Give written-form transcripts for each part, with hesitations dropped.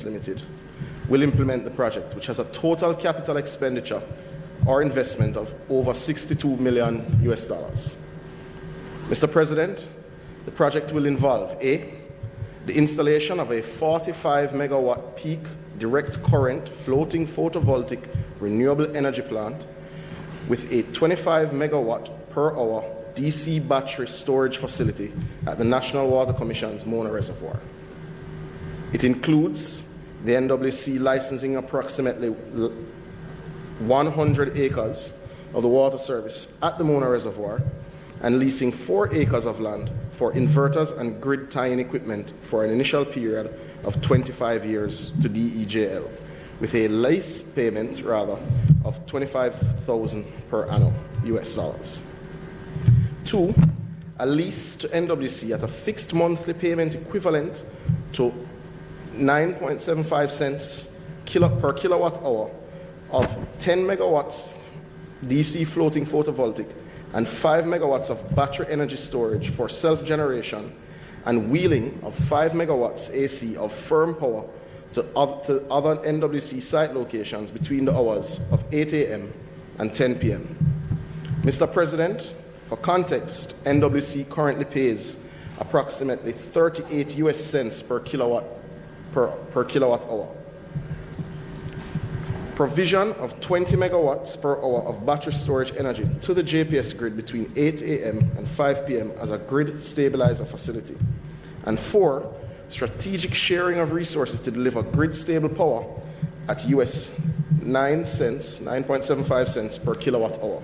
Limited will implement the project, which has a total capital expenditure or investment of over $62 million. Mr. President, the project will involve A, the installation of a 45 megawatt peak direct current floating photovoltaic renewable energy plant with a 25 megawatt per hour DC battery storage facility at the National Water Commission's Mona Reservoir. It includes the NWC licensing approximately 100 acres of the water service at the Mona Reservoir and leasing 4 acres of land for inverters and grid tie-in equipment for an initial period of 25 years to DEJL, with a lease payment of $25,000 per annum US dollars. 2, a lease to NWC at a fixed monthly payment equivalent to 9.75 cents per kilowatt hour of 10 megawatts DC floating photovoltaic and 5 megawatts of battery energy storage for self-generation and wheeling of 5 megawatts AC of firm power to other NWC site locations between the hours of 8 a.m. and 10 p.m. Mr. President, for context, NWC currently pays approximately 38 US cents per kilowatt hour. Provision of 20 megawatts per hour of battery storage energy to the JPS grid between 8 a.m. and 5 p.m. as a grid stabilizer facility. And 4, strategic sharing of resources to deliver grid stable power at US 9.75 cents per kilowatt hour.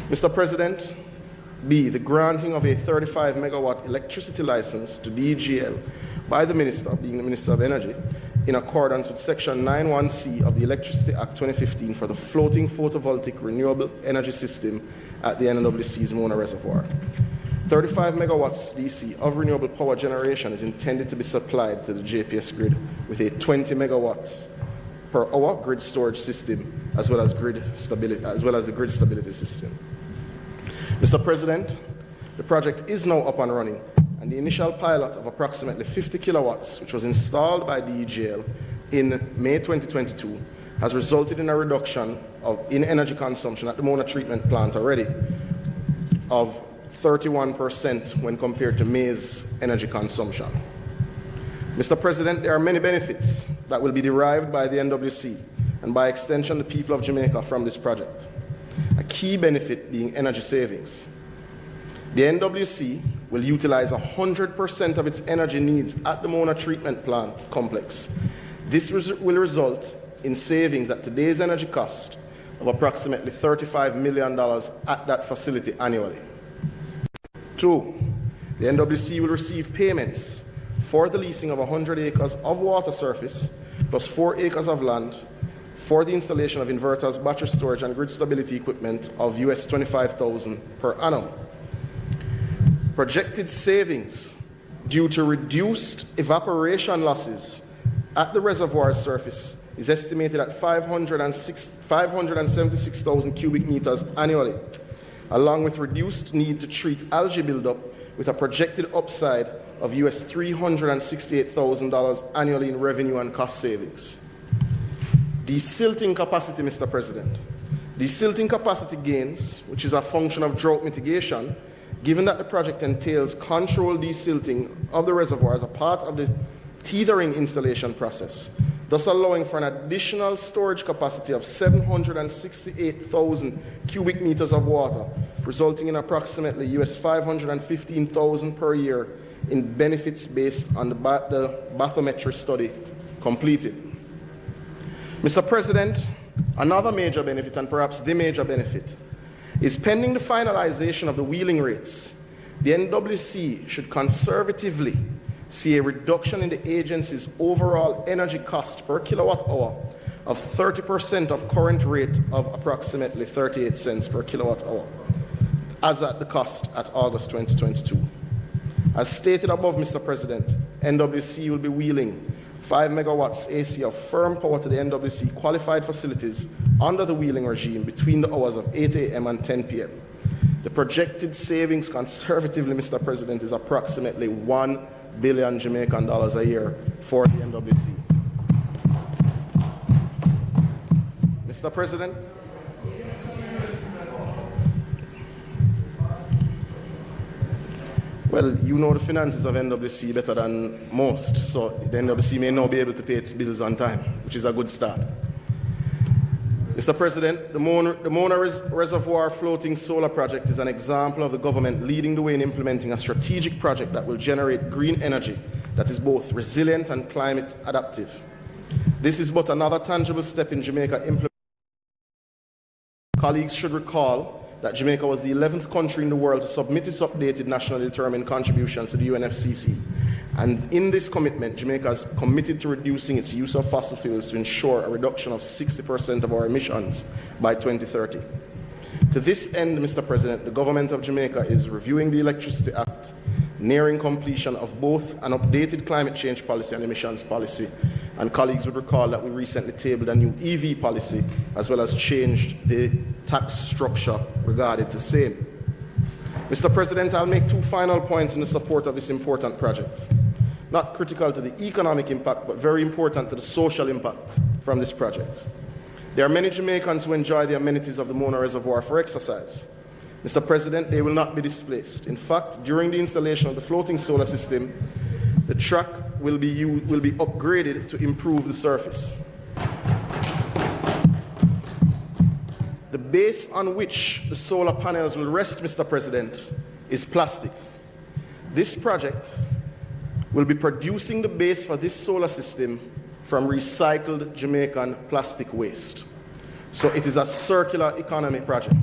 Mr. President, B, the granting of a 35 megawatt electricity license to DEGL by the Minister, being the Minister of Energy, in accordance with Section 91C of the Electricity Act 2015 for the floating photovoltaic renewable energy system at the NWC's Mona Reservoir. 35 megawatts DC of renewable power generation is intended to be supplied to the JPS grid with a 20 megawatts per hour grid storage system as well as the grid stability system. Mr. President, the project is now up and running, and the initial pilot of approximately 50 kilowatts, which was installed by DEGL in May 2022, has resulted in a reduction in energy consumption at the Mona treatment plant already of 31% when compared to May's energy consumption. Mr. President, there are many benefits that will be derived by the NWC and by extension the people of Jamaica from this project. A key benefit being energy savings. The NWC will utilize 100% of its energy needs at the Mona treatment plant complex. This will result in savings at today's energy cost of approximately $35 million at that facility annually. 2, the NWC will receive payments for the leasing of 100 acres of water surface plus 4 acres of land for the installation of inverters, battery storage, and grid stability equipment of US $25,000 per annum. Projected savings due to reduced evaporation losses at the reservoir surface is estimated at 576,000 cubic meters annually, along with reduced need to treat algae buildup with a projected upside of US $368,000 annually in revenue and cost savings. Desilting capacity, Mr. President. Desilting capacity gains, which is a function of drought mitigation, given that the project entails controlled desilting of the reservoir as a part of the tethering installation process, thus allowing for an additional storage capacity of 768,000 cubic meters of water, resulting in approximately US $515,000 per year in benefits based on the bathymetry study completed. Mr. President, another major benefit, and perhaps the major benefit, is pending the finalization of the wheeling rates. The NWC should conservatively see a reduction in the agency's overall energy cost per kilowatt hour of 30% of current rate of approximately 38 cents per kilowatt hour, as at the cost at August 2022. As stated above, Mr. President, NWC will be wheeling 5 megawatts AC of firm power to the NWC qualified facilities under the wheeling regime between the hours of 8 a.m. and 10 p.m. The projected savings conservatively, Mr. President, is approximately $1 billion Jamaican dollars a year for the NWC. Mr. President. Well, you know the finances of NWC better than most, so the NWC may now be able to pay its bills on time, which is a good start. Mr. President, the Mona Reservoir Floating Solar Project is an example of the government leading the way in implementing a strategic project that will generate green energy that is both resilient and climate adaptive. This is but another tangible step in Jamaica implementing. Colleagues should recall that Jamaica was the 11th country in the world to submit its updated nationally determined contributions to the UNFCCC. And in this commitment, Jamaica is committed to reducing its use of fossil fuels to ensure a reduction of 60% of our emissions by 2030. To this end, Mr. President, the government of Jamaica is reviewing the Electricity Act, nearing completion of both an updated climate change policy and emissions policy. And colleagues would recall that we recently tabled a new EV policy, as well as changed the tax structure regarding the same. Mr. President, I'll make two final points in the support of this important project. Not critical to the economic impact, but very important to the social impact from this project. There are many Jamaicans who enjoy the amenities of the Mona Reservoir for exercise. Mr. President, they will not be displaced. In fact, during the installation of the floating solar system, the track will be upgraded to improve the surface. The base on which the solar panels will rest, Mr. President, is plastic. This project will be producing the base for this solar system from recycled Jamaican plastic waste. So it is a circular economy project.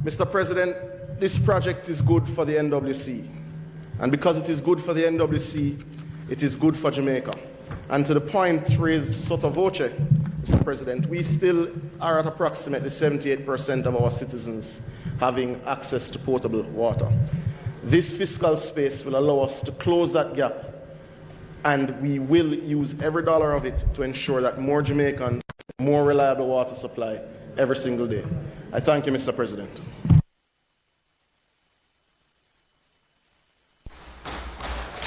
Mr. President, this project is good for the NWC. And because it is good for the NWC, it is good for Jamaica. And to the point raised sotto voce, Mr. President, we still are at approximately 78% of our citizens having access to potable water. This fiscal space will allow us to close that gap, and we will use every dollar of it to ensure that more Jamaicans have more reliable water supply every single day. I thank you, Mr. President.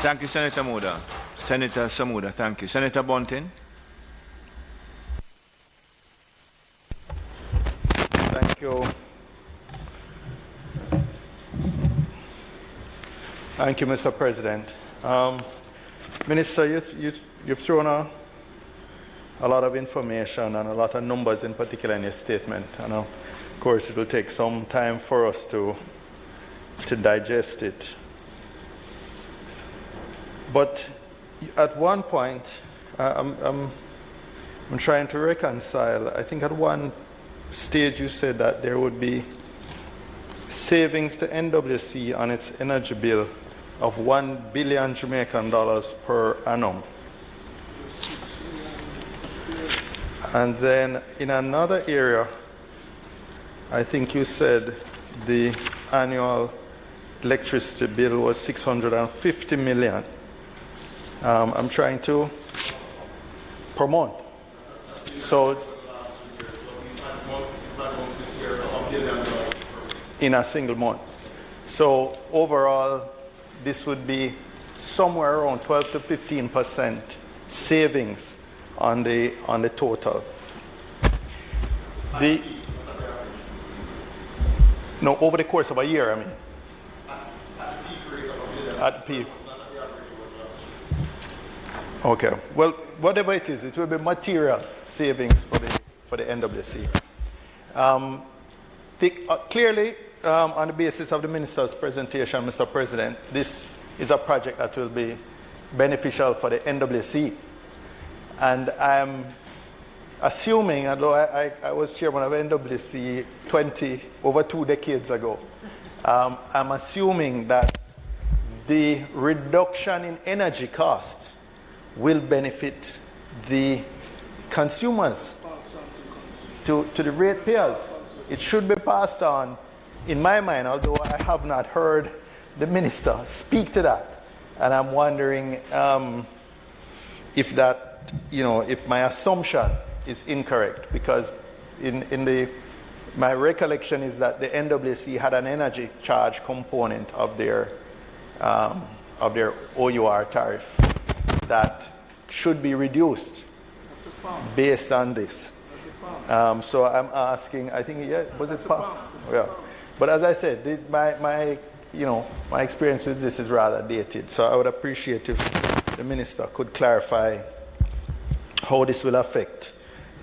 Thank you, Senator Muda. Senator Samuda, thank you. Senator Bontin. Thank you. Thank you, Mr. President. Minister, you've thrown a lot of information and a lot of numbers in particular in your statement. And of course, it will take some time for us to digest it. But at one point, I'm trying to reconcile. I think at one stage you said that there would be savings to NWC on its energy bill of $1 billion Jamaican dollars per annum. And then in another area, I think you said the annual electricity bill was $650 million. I'm trying to promote. So in a single month. So overall, this would be somewhere around 12 to 15% savings on the total. No, over the course of a year, I mean. At peak. Okay. Well, whatever it is, it will be material savings for the NWC. Clearly, on the basis of the Minister's presentation, Mr. President, this is a project that will be beneficial for the NWC. And I'm assuming, although I was chairman of NWC over 2 decades ago, I'm assuming that the reduction in energy costs will benefit the consumers to the ratepayers. It should be passed on, in my mind, although I have not heard the minister speak to that. And I'm wondering if that, if my assumption is incorrect, because my recollection is that the NWC had an energy charge component of their OUR tariff that should be reduced based on this. So I'm asking, I think, yeah, was it Palm? Yeah. But as I said, my experience with this is rather dated. So I would appreciate if the minister could clarify how this will affect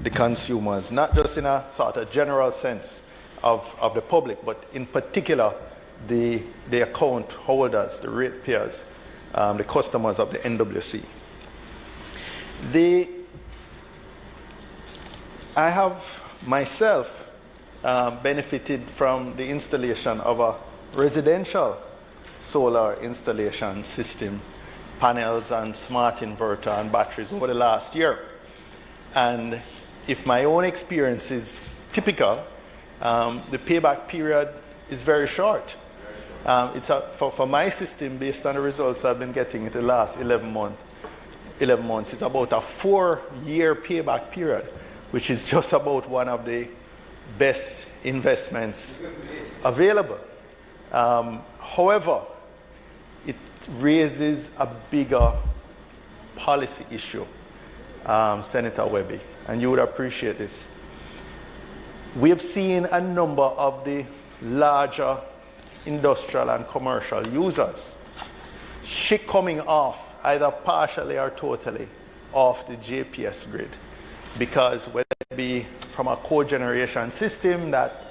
the consumers, not just in a sort of general sense of the public, but in particular the account holders, the ratepayers, the customers of the NWC. I have myself benefited from the installation of a residential solar installation system, panels and smart inverter and batteries over the last year. And if my own experience is typical, the payback period is very short. For my system, based on the results I've been getting in the last 11 months, it's about a 4-year payback period, which is just about one of the best investments available. However, it raises a bigger policy issue, Senator Webby, and you would appreciate this. We have seen a number of the larger industrial and commercial users coming off, either partially or totally, off the JPS grid, because whether it be from a cogeneration system that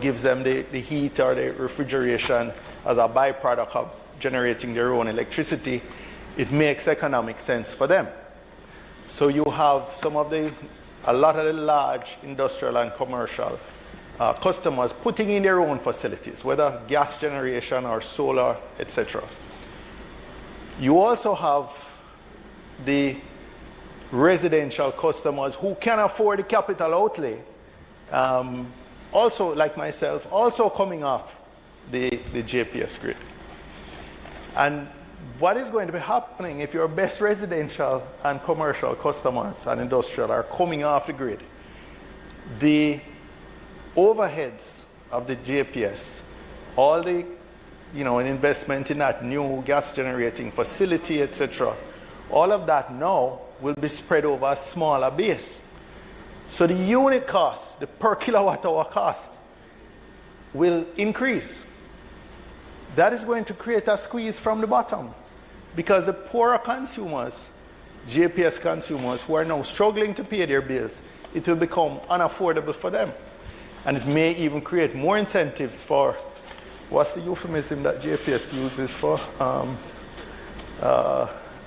gives them the heat or the refrigeration as a byproduct of generating their own electricity, it makes economic sense for them. So you have a lot of the large industrial and commercial customers putting in their own facilities, whether gas generation or solar, etc. You also have the residential customers who can afford the capital outlay, also like myself, also coming off the JPS grid. And what is going to be happening if your best residential and commercial customers and industrial are coming off the grid? The overheads of the JPS, all the an investment in that new gas generating facility, etc., all of that now will be spread over a smaller base. So the unit cost, the per kilowatt hour cost, will increase. That is going to create a squeeze from the bottom, because the poorer consumers, JPS consumers, who are now struggling to pay their bills, it will become unaffordable for them. And it may even create more incentives for, what's the euphemism that JPS uses for?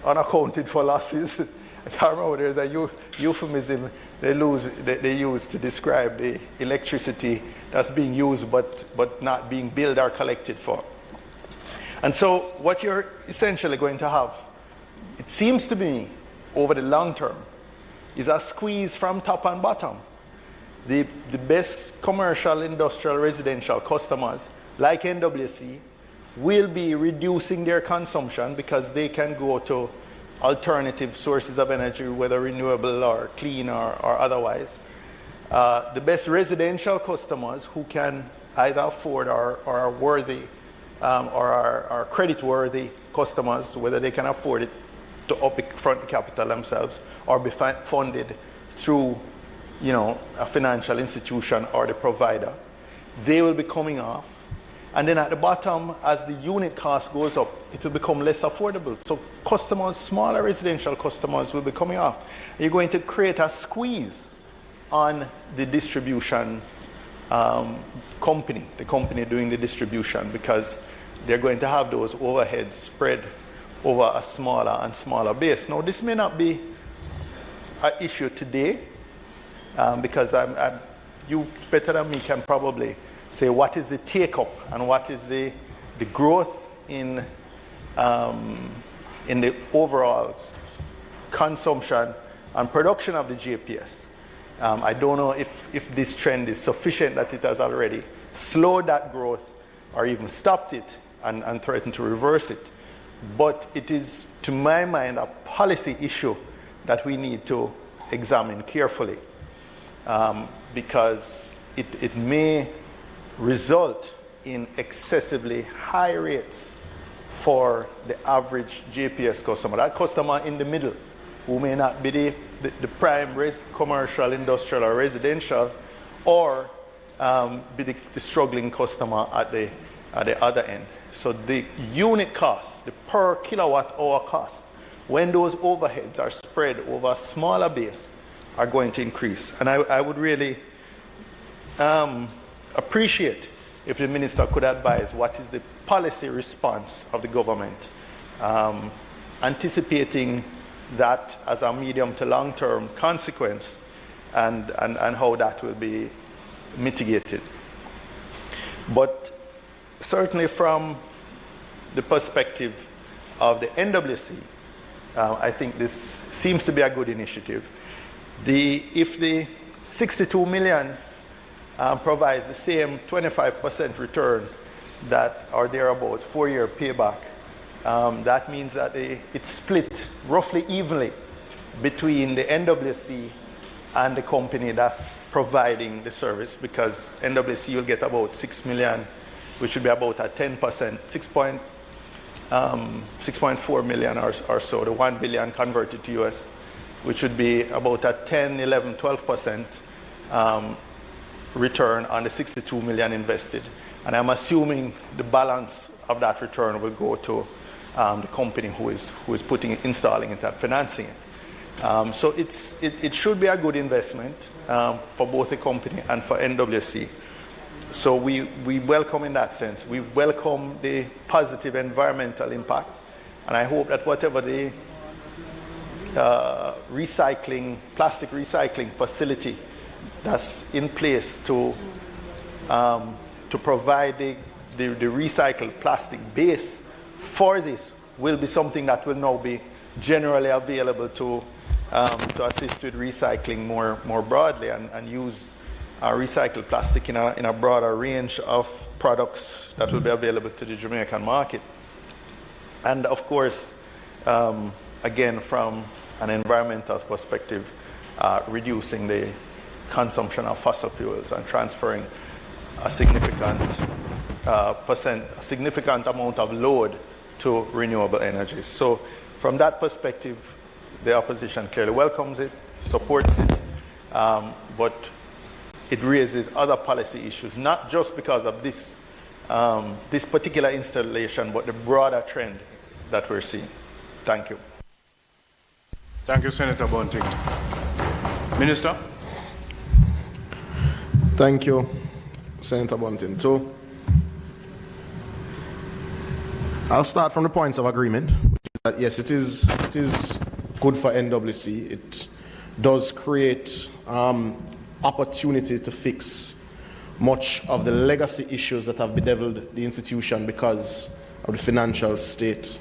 Unaccounted for losses. I can't remember. There's a euphemism they use to describe the electricity that's being used but not being billed or collected for. And so what you're essentially going to have, it seems to me, over the long term, is a squeeze from top and bottom. The best commercial, industrial, residential customers, like NWC, will be reducing their consumption because they can go to alternative sources of energy, whether renewable or clean or otherwise. The best residential customers who can either afford or are worthy or are credit-worthy customers, whether they can afford it to upfront the capital themselves or be funded through a financial institution or the provider, they will be coming off. And then at the bottom, as the unit cost goes up, it will become less affordable. So customers, smaller residential customers, will be coming off. You're going to create a squeeze on the distribution company, the company doing the distribution, because they're going to have those overheads spread over a smaller and smaller base. Now, this may not be an issue today, because you better than me can probably say what is the take-up and what is the growth in the overall consumption and production of the JPS. I don't know if this trend is sufficient that it has already slowed that growth or even stopped it and threatened to reverse it. But it is, to my mind, a policy issue that we need to examine carefully, because it may result in excessively high rates for the average JPS customer, that customer in the middle who may not be the prime commercial, industrial, or residential, or be the struggling customer at the other end. So the unit cost, the per kilowatt hour cost, when those overheads are spread over a smaller base, are going to increase. And I would really appreciate if the minister could advise what is the policy response of the government, anticipating that as a medium to long-term consequence, and how that will be mitigated. But certainly from the perspective of the NWC, I think this seems to be a good initiative. If the 62 million provides the same 25% return that are thereabouts, 4-year payback, that means that it's split roughly evenly between the NWC and the company that's providing the service, because NWC will get about 6 million, which would be about a 10%, 6.4 million or so, the 1 billion converted to US, which would be about a 10, 11, 12% return on the 62 million invested. And I'm assuming the balance of that return will go to the company who is installing it and financing it. So it should be a good investment for both the company and for NWC. So we welcome in that sense. We welcome the positive environmental impact, and I hope that whatever the plastic recycling facility that's in place to provide the recycled plastic base for this will be something that will now be generally available to assist with recycling more broadly and use recycled plastic in a broader range of products that will be available to the Jamaican market. And of course, again, from an environmental perspective, reducing the consumption of fossil fuels and transferring a significant amount of load to renewable energies. So from that perspective, the opposition clearly welcomes it, supports it, but it raises other policy issues, not just because of this particular installation, but the broader trend that we're seeing. Thank you. Thank you, Senator Bunting. Minister? Thank you, Senator Bunting. So I'll start from the points of agreement, which is that yes, it is good for NWC. It does create opportunity to fix much of the legacy issues that have bedeviled the institution because of the financial state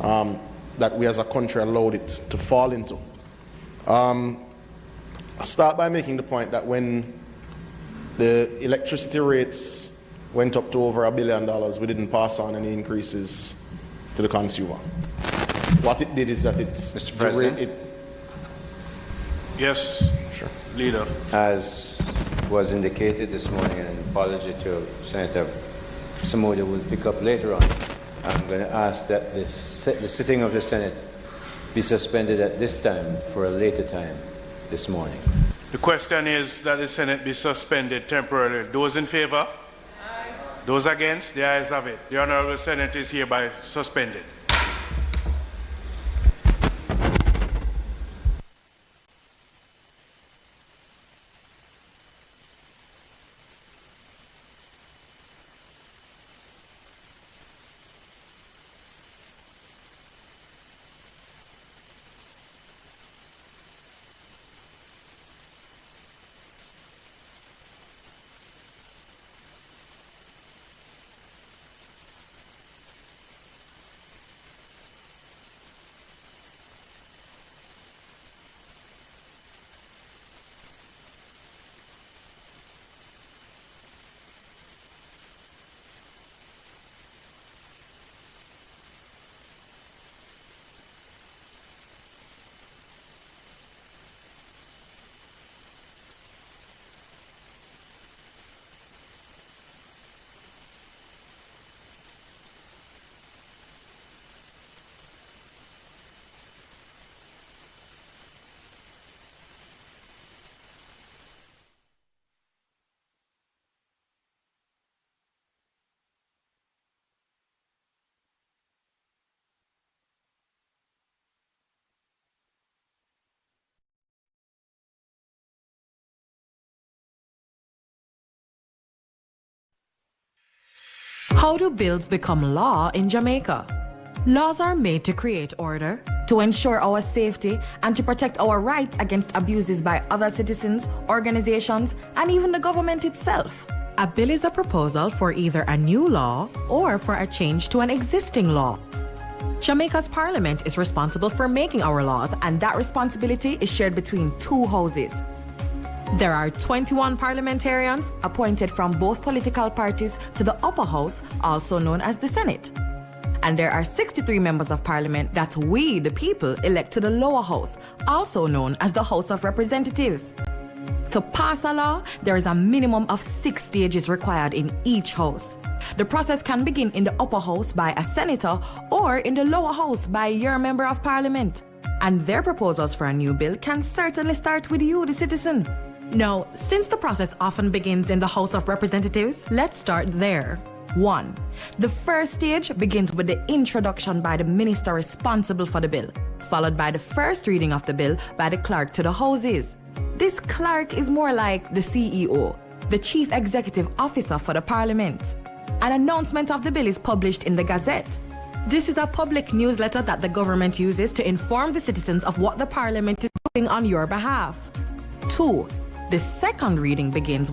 that we as a country allowed it to fall into. I'll start by making the point that when the electricity rates went up to over $1 billion, we didn't pass on any increases to the consumer. What it did is that Mr. President? Yes, sure. Leader. As was indicated this morning, and an apology to Senator Samuda will pick up later on, I'm going to ask that the sitting of the Senate be suspended at this time for a later time this morning. The question is that the Senate be suspended temporarily. Those in favor? Aye. Those against? The ayes have it. The Honourable Senate is hereby suspended. How do bills become law in Jamaica? Laws are made to create order, to ensure our safety, and to protect our rights against abuses by other citizens, organizations, and even the government itself. A bill is a proposal for either a new law or for a change to an existing law. Jamaica's parliament is responsible for making our laws, and that responsibility is shared between two houses. There are 21 parliamentarians appointed from both political parties to the upper house, also known as the Senate. And there are 63 members of parliament that we, the people, elect to the lower house, also known as the House of Representatives. To pass a law, there is a minimum of 6 stages required in each house. The process can begin in the upper house by a senator or in the lower house by your member of parliament. And their proposals for a new bill can certainly start with you, the citizen. Now, since the process often begins in the House of Representatives, let's start there. 1. The first stage begins with the introduction by the minister responsible for the bill, followed by the first reading of the bill by the clerk to the houses. This clerk is more like the CEO, the Chief Executive Officer for the Parliament. An announcement of the bill is published in the Gazette. This is a public newsletter that the government uses to inform the citizens of what the Parliament is doing on your behalf. 2. The second reading begins with